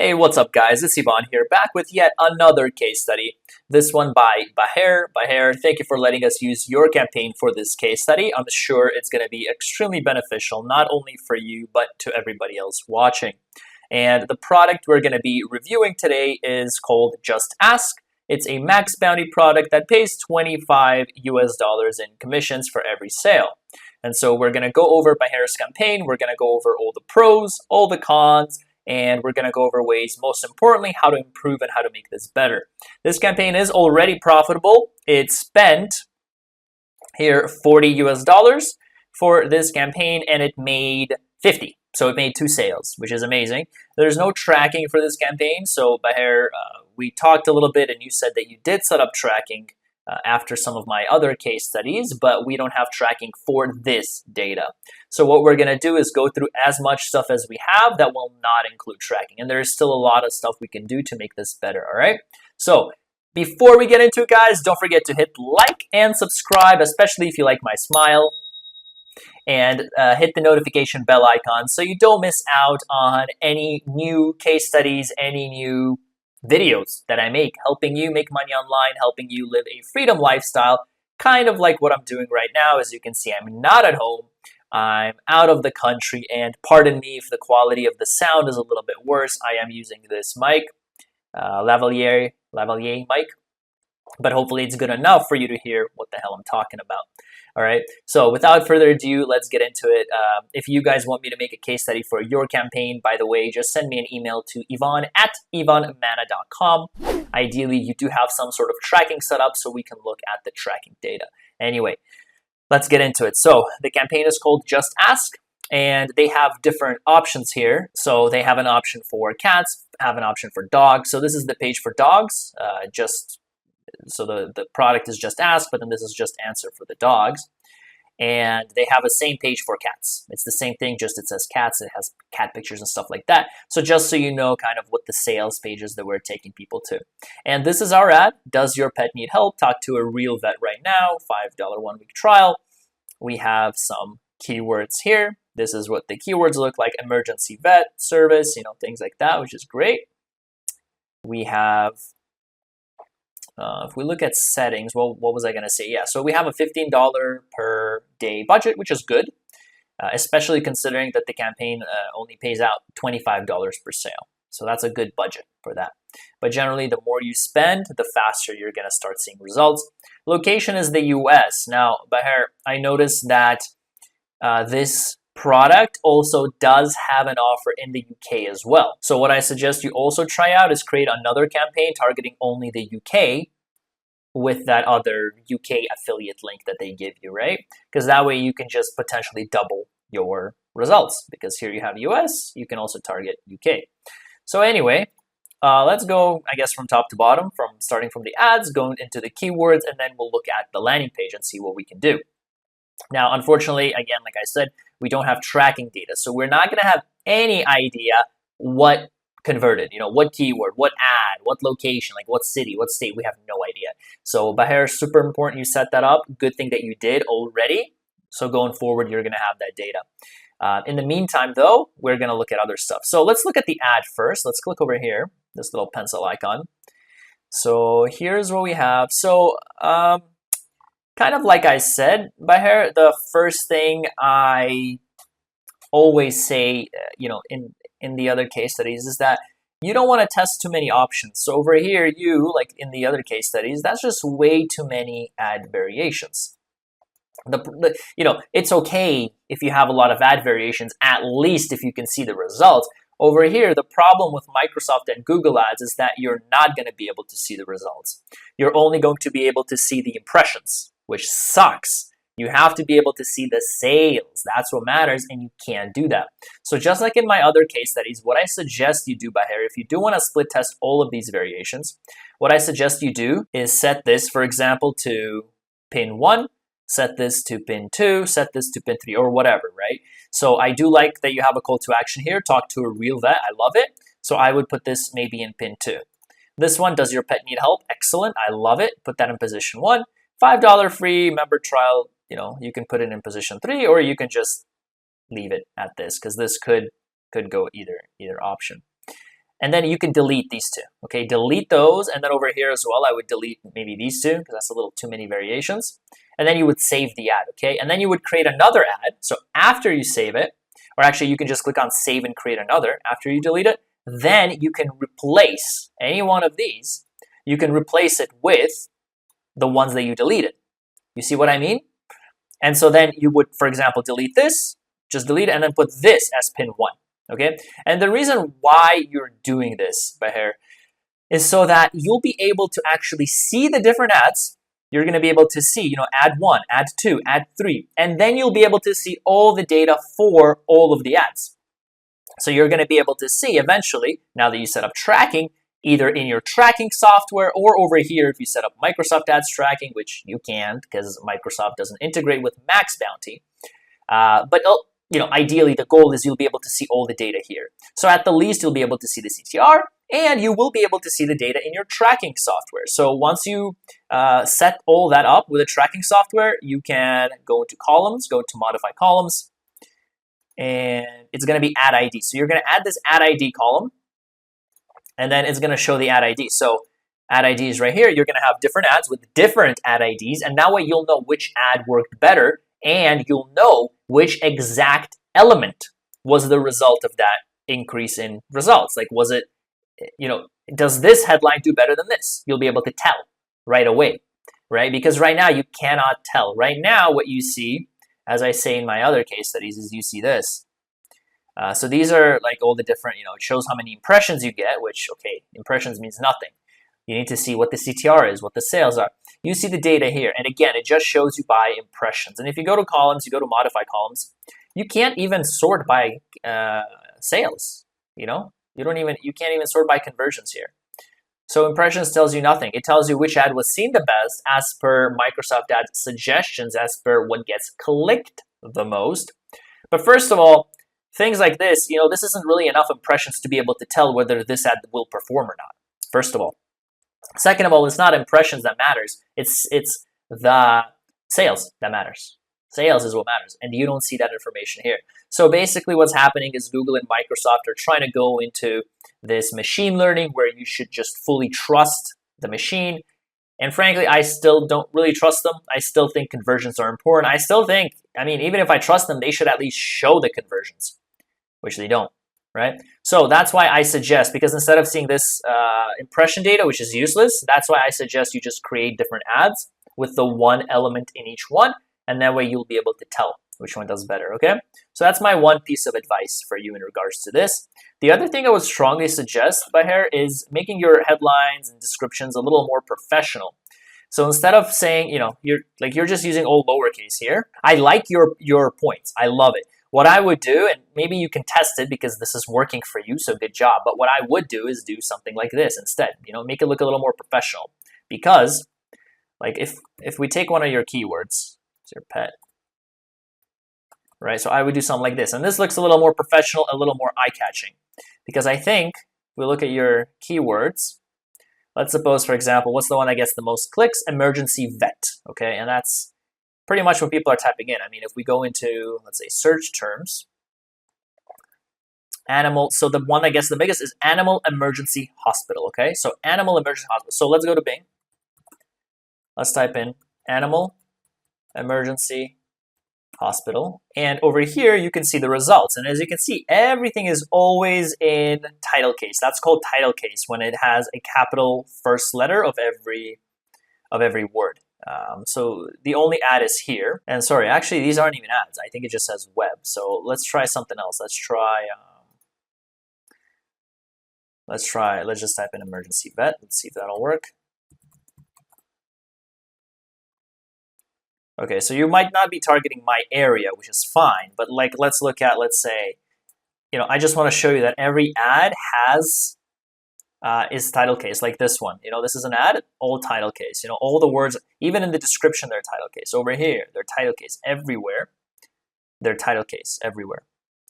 Hey, what's up guys? It's Ivan here, back with yet another case study. This one by Baher. Baher, thank you for letting us use your campaign for this case study. I'm sure it's going to be extremely beneficial, not only for you, but to everybody else watching. And the product we're going to be reviewing today is called Just Ask. It's a MaxBounty product that pays $25 in commissions for every sale. And so we're going to go over Baher's campaign. We're going to go over all the pros, all the cons, and we're going to go over ways, most importantly, how to improve and how to make this better. This campaign is already profitable. It spent here $40 for this campaign, and it made 50. So it made 2 sales, which is amazing. There's no tracking for this campaign. So Baher, we talked a little bit, and you said that you did set up tracking after some of my other case studies, but we don't have tracking for this data. So what we're going to do is go through as much stuff as we have that will not include tracking. And there's still a lot of stuff we can do to make this better, all right? So before we get into it, guys, don't forget to hit like and subscribe, especially if you like my smile. And hit the notification bell icon so you don't miss out on any new case studies, any new videos that I make, helping you make money online, helping you live a freedom lifestyle, kind of like what I'm doing right now. As you can see, I'm not at home. I'm out of the country, and pardon me if the quality of the sound is a little bit worse. I am using this mic, lavalier mic, but hopefully it's good enough for you to hear what the hell I'm talking about. All right, so without further ado, let's get into it. If you guys want me to make a case study for your campaign, by the way, just send me an email to ivan@ivanmana.com. Ideally, you do have some sort of tracking set up so we can look at the tracking data. Anyway, let's get into it. So the campaign is called Just Ask, and they have different options here. So they have an option for cats, have an option for dogs. So this is the page for dogs, so the product is Just Ask, but then this is Just Answer for the dogs. And they have a same page for cats. It's the same thing, just it says cats. It has cat pictures and stuff like that. So just so you know kind of what the sales pages that we're taking people to. And this is our ad. Does your pet need help? Talk to a real vet right now. $5 1-week trial. We have some keywords here. This is what the keywords look like. Emergency vet service, things like that, which is great. We have if we look at settings, well, what was I going to say? Yeah, so we have a $15 per day budget, which is good, especially considering that the campaign only pays out $25 per sale. So that's a good budget for that. But generally, the more you spend, the faster you're going to start seeing results. Location is the US. Now, Baher, I noticed that this product also does have an offer in the UK as well. So what I suggest you also try out is create another campaign targeting only the UK with that other UK affiliate link that they give you, right? Because that way you can just potentially double your results, because here you have US, you can also target UK. So anyway, let's go, I guess, from top to bottom, starting from the ads, going into the keywords, and then we'll look at the landing page and see what we can do. Now, unfortunately, again, like I said, we don't have tracking data. So we're not going to have any idea what converted, what keyword, what ad, what location, like what city, what state. We have no idea. So Baher, super important you set that up. Good thing that you did already. So going forward, you're going to have that data. In the meantime, though, we're going to look at other stuff. So let's look at the ad first. Let's click over here, this little pencil icon. So here's what we have. So kind of like I said, Baher, the first thing I always say, in the other case studies is that you don't want to test too many options. So over here, like in the other case studies, that's just way too many ad variations. It's okay if you have a lot of ad variations, at least if you can see the results. Over here, the problem with Microsoft and Google Ads is that you're not going to be able to see the results. You're only going to be able to see the impressions, which sucks. You have to be able to see the sales. That's what matters, and you can't do that. So just like in my other case studies, what I suggest you do, Baher, if you do want to split test all of these variations, what I suggest you do is set this, for example, to pin 1, set this to pin 2, set this to pin 3, or whatever, right? So I do like that you have a call to action here, talk to a real vet. I love it. So I would put this maybe in pin 2. This one, does your pet need help? Excellent. I love it. Put that in position 1. $5 free member trial, you can put it in position 3, or you can just leave it at this, because this could go either option. and then you can delete these two. Okay, delete those, and then over here as well, I would delete maybe these two because that's a little too many variations. And then you would save the ad, okay? And then you would create another ad. So after you save it, or actually you can just click on save and create another after you delete it, then you can replace any one of these. You can replace it with the ones that you deleted. You see what I mean? And so then you would, for example, delete this, just delete it, and then put this as pin 1, okay? And the reason why you're doing this, Bahir, is so that you'll be able to actually see the different ads. You're going to be able to see, you know, ad 1, ad 2, ad 3, and then you'll be able to see all the data for all of the ads. So you're going to be able to see eventually, now that you set up tracking, either in your tracking software or over here if you set up Microsoft Ads tracking, which you can't because Microsoft doesn't integrate with MaxBounty. But you know, ideally the goal is you'll be able to see all the data here. So at the least you'll be able to see the CTR, and you will be able to see the data in your tracking software. So once you set all that up with a tracking software, you can go into columns, go to modify columns, and it's going to be ad ID. So you're going to add this ad ID column, and then it's going to show the ad ID. So ad ID is right here. You're going to have different ads with different ad IDs, and that way you'll know which ad worked better, and you'll know which exact element was the result of that increase in results. Like, was it, you know, does this headline do better than this? You'll be able to tell right away, right? Because right now you cannot tell. Right now what you see, as I say in my other case studies, is you see this. So these are like all the different, you know, it shows how many impressions you get, which, okay, impressions means nothing. You need to see what the CTR is, what the sales are. You see the data here, and again, it just shows you by impressions. And if you go to columns, you go to modify columns, you can't even sort by sales, you know? You can't even sort by conversions here. So impressions tells you nothing. It tells you which ad was seen the best as per Microsoft Ads suggestions, as per what gets clicked the most. But first of all, things like this, you know, this isn't really enough impressions to be able to tell whether this ad will perform or not, first of all. Second of all, it's not impressions that matters. It's the sales that matters. Sales is what matters, and you don't see that information here. So basically what's happening is Google and Microsoft are trying to go into this machine learning where you should just fully trust the machine. And frankly, I still don't really trust them. I still think conversions are important. I still think, I mean, even if I trust them, they should at least show the conversions, which they don't, right? So that's why I suggest, because instead of seeing this impression data, which is useless, that's why I suggest you just create different ads with the one element in each one, and that way you'll be able to tell which one does better, okay? So that's my one piece of advice for you in regards to this. The other thing I would strongly suggest, Bahir, is making your headlines and descriptions a little more professional. So instead of saying, you know, you're just using all lowercase here, I like your points. I love it. What I would do, and maybe you can test it because this is working for you, so good job. But what I would do is do something like this instead. You know, make it look a little more professional. Because, like, if we take one of your keywords, it's your pet, right? So I would do something like this, and this looks a little more professional, a little more eye-catching, because I think if we look at your keywords. Let's suppose, for example, what's the one that gets the most clicks? Emergency vet, okay, and that's pretty much what people are typing in. I mean, if we go into, let's say, search terms, animal, so the one that gets the biggest is animal emergency hospital, okay? So animal emergency hospital. So let's go to Bing. Let's type in animal emergency hospital. And over here, you can see the results. And as you can see, everything is always in title case. That's called title case when it has a capital first letter of every word. So the only ad is here. And sorry, actually, these aren't even ads. I think it just says web. So let's try something else. Let's just type in emergency vet. Let's see if that'll work. Okay, so you might not be targeting my area, which is fine. But like, let's look at, let's say, you know, I just want to show you that every ad has is title case, like this one. You know, this is an ad, all title case. You know, all the words, even in the description, they're title case. Over here, they're title case everywhere. They're title case everywhere,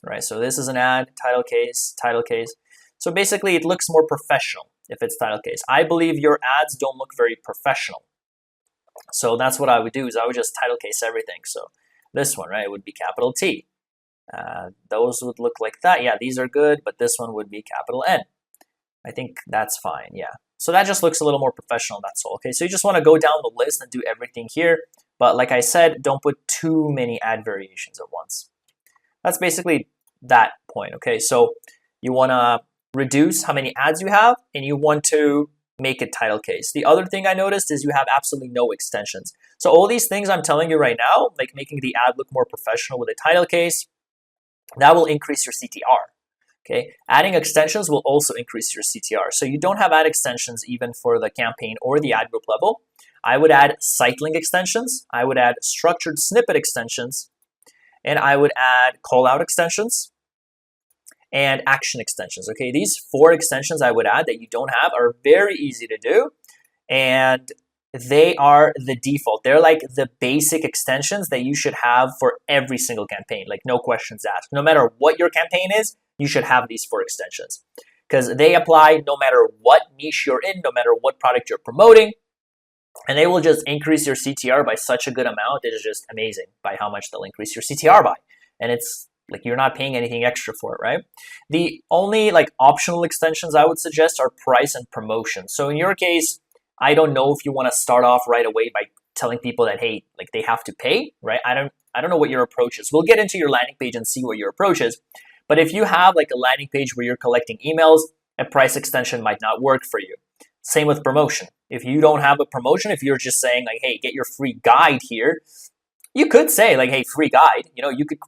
right? So this is an ad, title case, title case. So basically, it looks more professional if it's title case. I believe your ads don't look very professional. So that's what I would do, is I would just title case everything. So this one, right, it would be capital T. Those would look like that. Yeah, these are good, but this one would be capital N. I think that's fine, yeah. So that just looks a little more professional, that's all. Okay, so you just want to go down the list and do everything here. But like I said, don't put too many ad variations at once. That's basically that point, okay? So you want to reduce how many ads you have, and you want to make it title case. The other thing I noticed is you have absolutely no extensions. So all these things I'm telling you right now, like making the ad look more professional with a title case, that will increase your CTR. Okay, adding extensions will also increase your CTR. So you don't have ad extensions even for the campaign or the ad group level. I would add cycling extensions. I would add structured snippet extensions. And I would add call out extensions and action extensions. Okay, these 4 extensions I would add that you don't have are very easy to do. And they are the default. They're like the basic extensions that you should have for every single campaign, like no questions asked. No matter what your campaign is, you should have these 4 extensions because they apply no matter what niche you're in, no matter what product you're promoting, and they will just increase your CTR by such a good amount. It is just amazing by how much they'll increase your CTR by. And it's like you're not paying anything extra for it, right? The only like optional extensions I would suggest are price and promotion. So in your case, I don't know if you want to start off right away by telling people that, hey, like they have to pay, right? I don't know what your approach is. We'll get into your landing page and see what your approach is. But if you have like a landing page where you're collecting emails, a price extension might not work for you. Same with promotion. If you don't have a promotion, if you're just saying like, hey, get your free guide here, you could say like, hey, free guide. You know, you could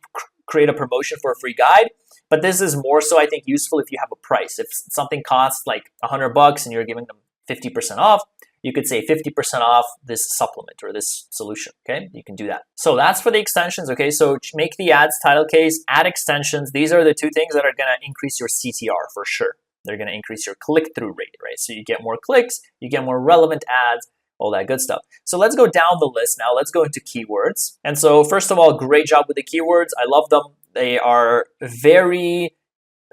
create a promotion for a free guide. But this is more so, I think, useful if you have a price. If something costs like $100 and you're giving them 50% off, you could say 50% off this supplement or this solution, okay? You can do that. So that's for the extensions, okay? So make the ads title case, add extensions. These are the 2 things that are gonna increase your CTR for sure. They're gonna increase your click-through rate, right? So you get more clicks, you get more relevant ads, all that good stuff. So let's go down the list now. Let's go into keywords. And so first of all, great job with the keywords. I love them. They are very...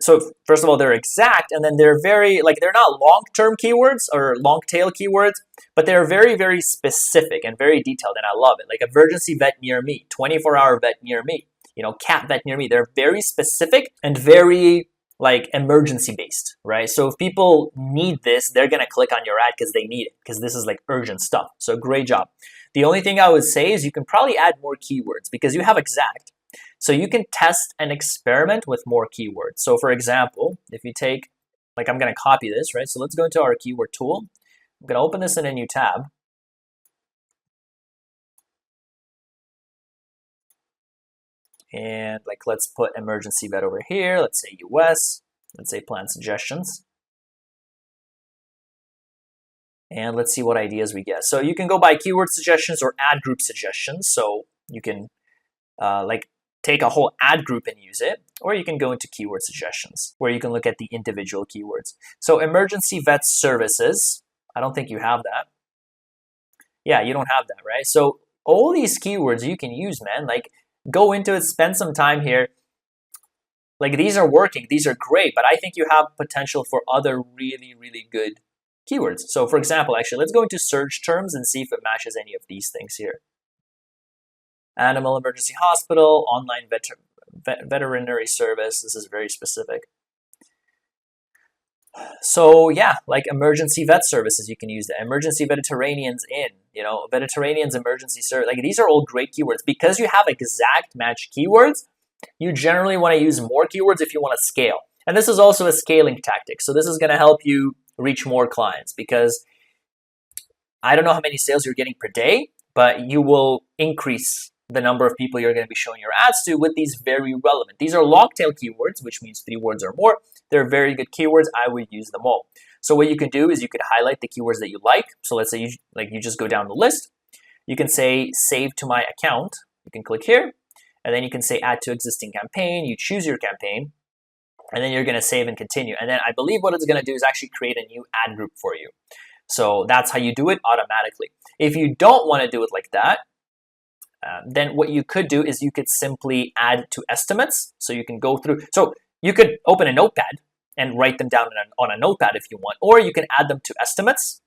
So first of all, they're exact, and then they're very, like, they're not long-term keywords or long-tail keywords, but they're very, very specific and very detailed, and I love it. Like emergency vet near me, 24-hour vet near me, you know, cat vet near me. They're very specific and very, like, emergency-based, right? So if people need this, they're going to click on your ad because they need it, because this is, like, urgent stuff. So great job. The only thing I would say is you can probably add more keywords because you have exact. So you can test and experiment with more keywords. So for example, if you take, like I'm going to copy this, right? So let's go into our keyword tool. I'm going to open this in a new tab. And like, let's put emergency vet over here. Let's say US. Let's say plan suggestions. And let's see what ideas we get. So you can go by keyword suggestions or ad group suggestions. So you can like take a whole ad group and use it, or you can go into keyword suggestions where you can look at the individual keywords. So emergency vet services, I don't think you have that. Yeah, you don't have that, right? So all these keywords you can use, man. Like go into it, spend some time here. Like these are working, these are great, but I think you have potential for other really, really good keywords. So for example, actually, let's go into search terms and see if it matches any of these things here. Animal emergency hospital, online veterinary service. This is very specific. So yeah, like emergency vet services, you can use that. Emergency Mediterranean's in, you know, Mediterranean's emergency service. Like these are all great keywords. Because you have exact match keywords, you generally want to use more keywords if you want to scale. And this is also a scaling tactic. So this is going to help you reach more clients because I don't know how many sales you're getting per day, but you will increase the number of people you're going to be showing your ads to with these very relevant. These are long tail keywords, which means 3 words or more. They're very good keywords. I would use them all. So what you can do is you could highlight the keywords that you like. So let's say you just go down the list. You can say save to my account. You can click here, and then you can say add to existing campaign. You choose your campaign, and then you're going to save and continue. And then I believe what it's going to do is actually create a new ad group for you. So that's how you do it automatically. If you don't want to do it like that, then what you could do is you could simply add to estimates. So you can go through. So you could open a notepad and write them down on a notepad if you want, or you can add them to estimates.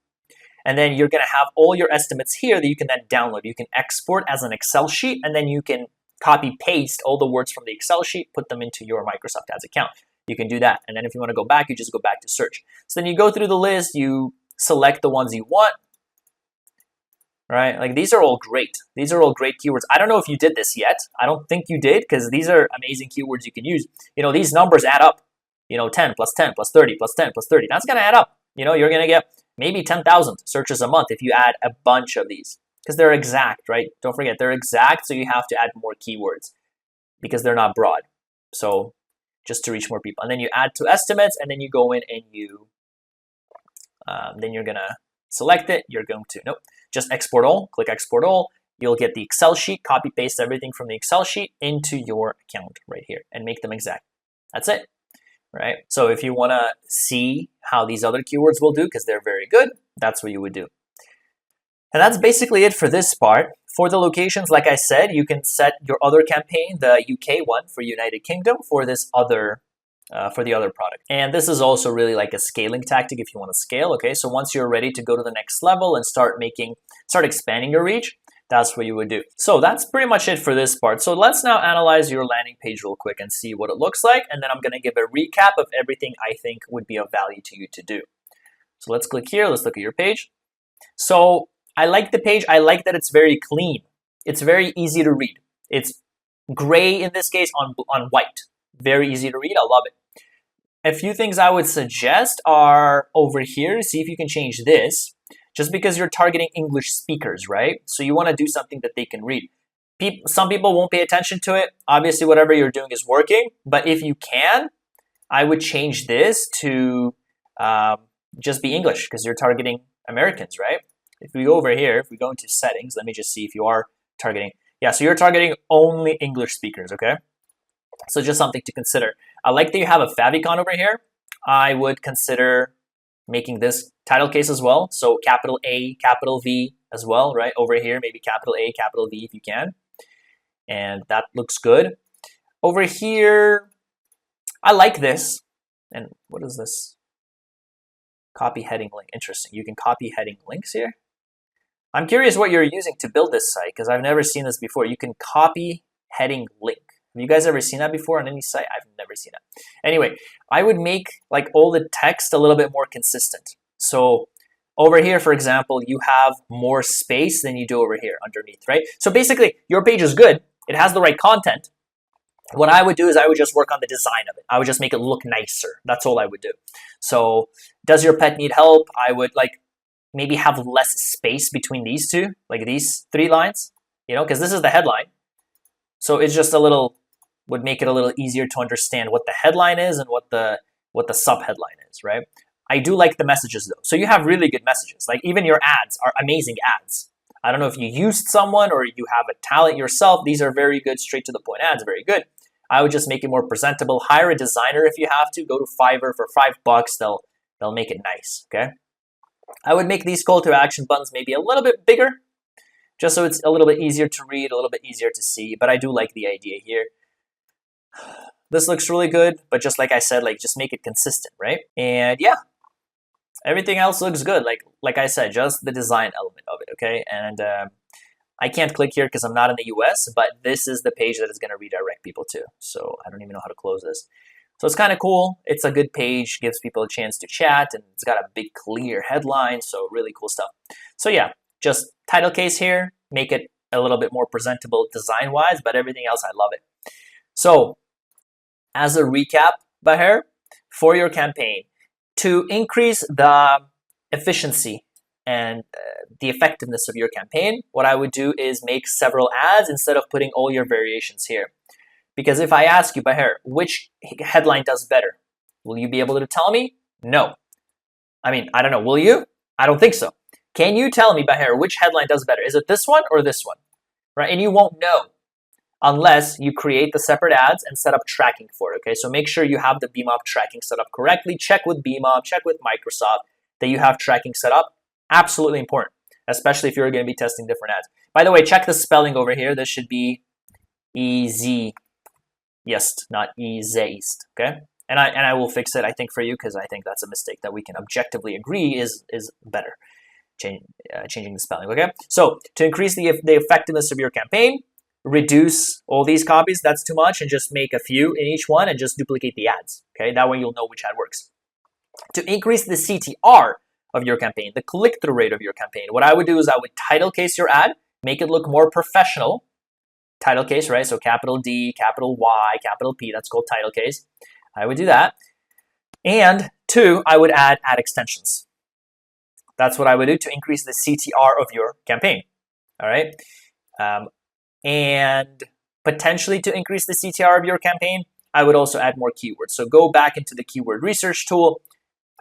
And then you're going to have all your estimates here that you can then download. You can export as an Excel sheet, and then you can copy paste all the words from the Excel sheet, put them into your Microsoft Ads account. you can do that. And then if you want to go back, you just go back to search. So then you go through the list, you select the ones you want, right? Like these are all great. These are all great keywords. I don't know if you did this yet. I don't think you did, because these are amazing keywords you can use. You know, these numbers add up. You know, 10 plus 10 plus 30 plus 10 plus 30. That's going to add up. You know, you're going to get maybe 10,000 searches a month if you add a bunch of these, because they're exact, right? Don't forget, they're exact, so you have to add more keywords because they're not broad. So just to reach more people. And then you add to estimates, and then you go in and you, then you're going to select it. You're going to, nope, just export all, click export all. You'll get the Excel sheet, copy paste everything from the Excel sheet into your account right here and make them exact. That's it, right? So if you want to see how these other keywords will do, because they're very good, that's what you would do. And that's basically it for this part. For the locations, like I said, you can set your other campaign, the UK one for United Kingdom, for this other, for the other product. And this is also really like a scaling tactic if you want to scale. Okay, so once you're ready to go to the next level and start expanding your reach, that's what you would do. So that's pretty much it for this part. So let's now analyze your landing page real quick and see what it looks like. And then I'm going to give a recap of everything I think would be of value to you to do. So let's click here. Let's look at your page. So I like the page. I like that it's very clean. It's very easy to read. It's gray in this case on white. Very easy to read. I love it. A few things I would suggest are over here. See if you can change this. Just because you're targeting English speakers, right? So you want to do something that they can read. Some people won't pay attention to it. Obviously, whatever you're doing is working. But if you can, I would change this to just be English, because you're targeting Americans, right? If we go over here, if we go into settings, let me just see if you are targeting. Yeah, so you're targeting only English speakers, okay? So just something to consider. I like that you have a favicon over here. I would consider making this title case as well. So capital A, capital V as well, right? Over here, maybe capital A, capital V if you can. And that looks good. Over here, I like this. And what is this? Copy heading link. Interesting. You can copy heading links here. I'm curious what you're using to build this site, because I've never seen this before. You can copy heading link. Have you guys ever seen that before on any site? I've never seen it. Anyway, I would make like all the text a little bit more consistent. So over here, for example, you have more space than you do over here underneath, right? So basically, your page is good. It has the right content. What I would do is I would just work on the design of it. I would just make it look nicer. That's all I would do. So does your pet need help? I would like maybe have less space between these two, like these 3 lines, you know, because this is the headline. So it's just a little, would make it a little easier to understand what the headline is and what the sub-headline is, right? I do like the messages though. So you have really good messages. Like even your ads are amazing ads. I don't know if you used someone or you have a talent yourself. These are very good, straight to the point ads, very good. I would just make it more presentable. Hire a designer if you have to. Go to Fiverr for $5. They'll make it nice, okay? I would make these call to action buttons maybe a little bit bigger, just so it's a little bit easier to read, a little bit easier to see, but I do like the idea here. This looks really good, but just like I said, like just make it consistent, right? And yeah, everything else looks good. Like I said, just the design element of it, okay? And I can't click here because I'm not in the US, but this is the page that is going to redirect people to. So I don't even know how to close this. So it's kind of cool. It's a good page, gives people a chance to chat, and it's got a big clear headline, so really cool stuff. So yeah, just title case here, make it a little bit more presentable design-wise, but everything else, I love it. So as a recap, Bahir, for your campaign, to increase the efficiency and the effectiveness of your campaign, what I would do is make several ads instead of putting all your variations here. Because if I ask you, Bahir, which headline does better, will you be able to tell me? No. I mean, I don't know. Will you? I don't think so. Can you tell me, Bahir, which headline does better? Is it this one or this one? Right? And you won't know unless you create the separate ads and set up tracking for it. Okay, so make sure you have the BMOP tracking set up correctly. Check with BMOP, check with Microsoft that you have tracking set up. Absolutely important, especially if you're going to be testing different ads. By the way, check the spelling over here. This should be easy. Yes, not easiest, okay? And I will fix it, I think, for you, because I think that's a mistake that we can objectively agree is better, changing the spelling, okay? So to increase the effectiveness of your campaign, reduce all these copies, that's too much, and just make a few in each one and just duplicate the ads. Okay, that way you'll know which ad works. To increase the CTR of your campaign, the click-through rate of your campaign, what I would do is I would title case your ad, make it look more professional. Title case, right? So capital D, capital Y, capital P, that's called title case. I would do that. And 2, I would add ad extensions. That's what I would do to increase the CTR of your campaign. All right. And potentially to increase the CTR of your campaign, I would also add more keywords. So go back into the keyword research tool.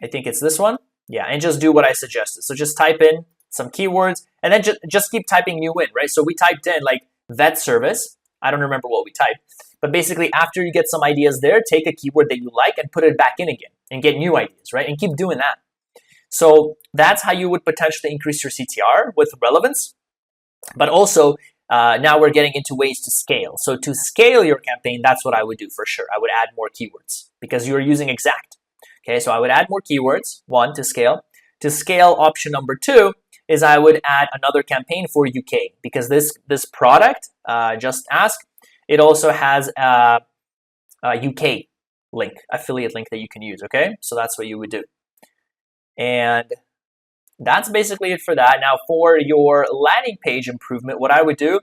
I think it's this one. Yeah, and just do what I suggested. So just type in some keywords and then just keep typing new in, right? So we typed in like vet service. I don't remember what we typed. But basically, after you get some ideas there, take a keyword that you like and put it back in again and get new ideas, right? And keep doing that. So that's how you would potentially increase your CTR with relevance. But also, now we're getting into ways to scale. So to scale your campaign, that's what I would do for sure. I would add more keywords because you're using exact. Okay, so I would add more keywords, 1, to scale. To scale, option number 2 is I would add another campaign for UK because this product, Just Ask, it also has a UK link, affiliate link that you can use, okay? So that's what you would do. And that's basically it for that. Now for your landing page improvement, what I would do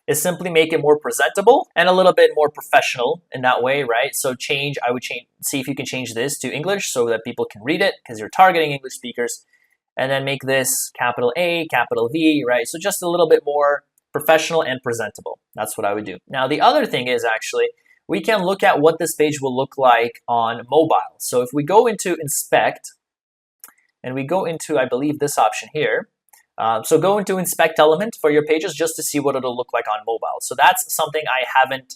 is simply make it more presentable and a little bit more professional in that way, right? So I would see if you can change this to English so that people can read it because you're targeting English speakers. And then make this capital A, capital V, right? So just a little bit more professional and presentable. That's what I would do. Now the other thing is actually, we can look at what this page will look like on mobile. So if we go into inspect, and we go into, I believe, this option here. So go into inspect element for your pages just to see what it'll look like on mobile. So that's something I haven't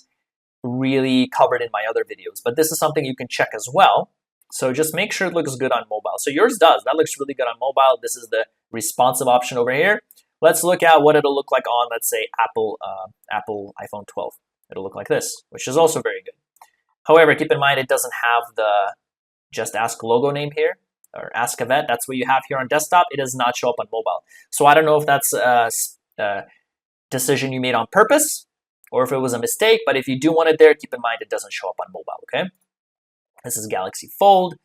really covered in my other videos, but this is something you can check as well. So just make sure it looks good on mobile. So yours does. That looks really good on mobile. This is the responsive option over here. Let's look at what it'll look like on, let's say, Apple iPhone 12. It'll look like this, which is also very good. However, keep in mind it doesn't have the Just Ask logo name here, or Ask a Vet. That's what you have here on desktop. It does not show up on mobile. So I don't know if that's a decision you made on purpose or if it was a mistake, but if you do want it there, keep in mind it doesn't show up on mobile, okay? This is Galaxy Fold,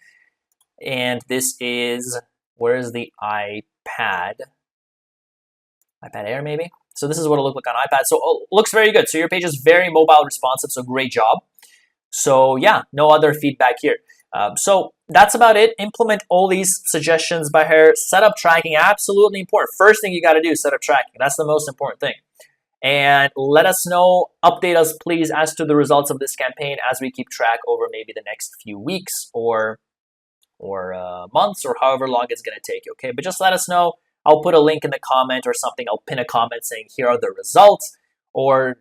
and this is, where is the iPad? iPad Air, maybe? So this is what it'll look like on iPad. So it looks very good. So your page is very mobile responsive, so great job. So yeah, no other feedback here. So that's about it. Implement all these suggestions by her. Setup tracking, absolutely important. First thing you got to do is setup tracking. That's the most important thing. And let us know, update us please as to the results of this campaign as we keep track over maybe the next few weeks or months or however long it's going to take, okay? But just let us know. I'll put a link in the comment or something. I'll pin a comment saying here are the results. Or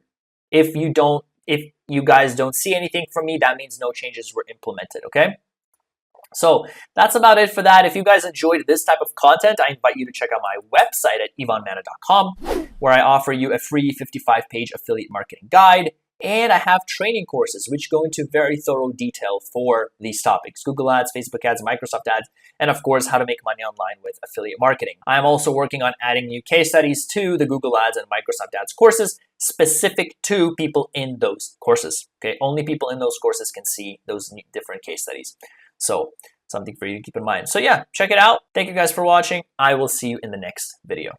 if you guys don't see anything from me, that means no changes were implemented, okay? So that's about it for that. If you guys enjoyed this type of content, I invite you to check out my website at ivanmana.com, where I offer you a free 55-page affiliate marketing guide. And I have training courses which go into very thorough detail for these topics: Google Ads, Facebook Ads, Microsoft Ads, and of course, how to make money online with affiliate marketing. I'm also working on adding new case studies to the Google Ads and Microsoft Ads courses specific to people in those courses. Okay, only people in those courses can see those different case studies. So something for you to keep in mind. So yeah, check it out. Thank you guys for watching. I will see you in the next video.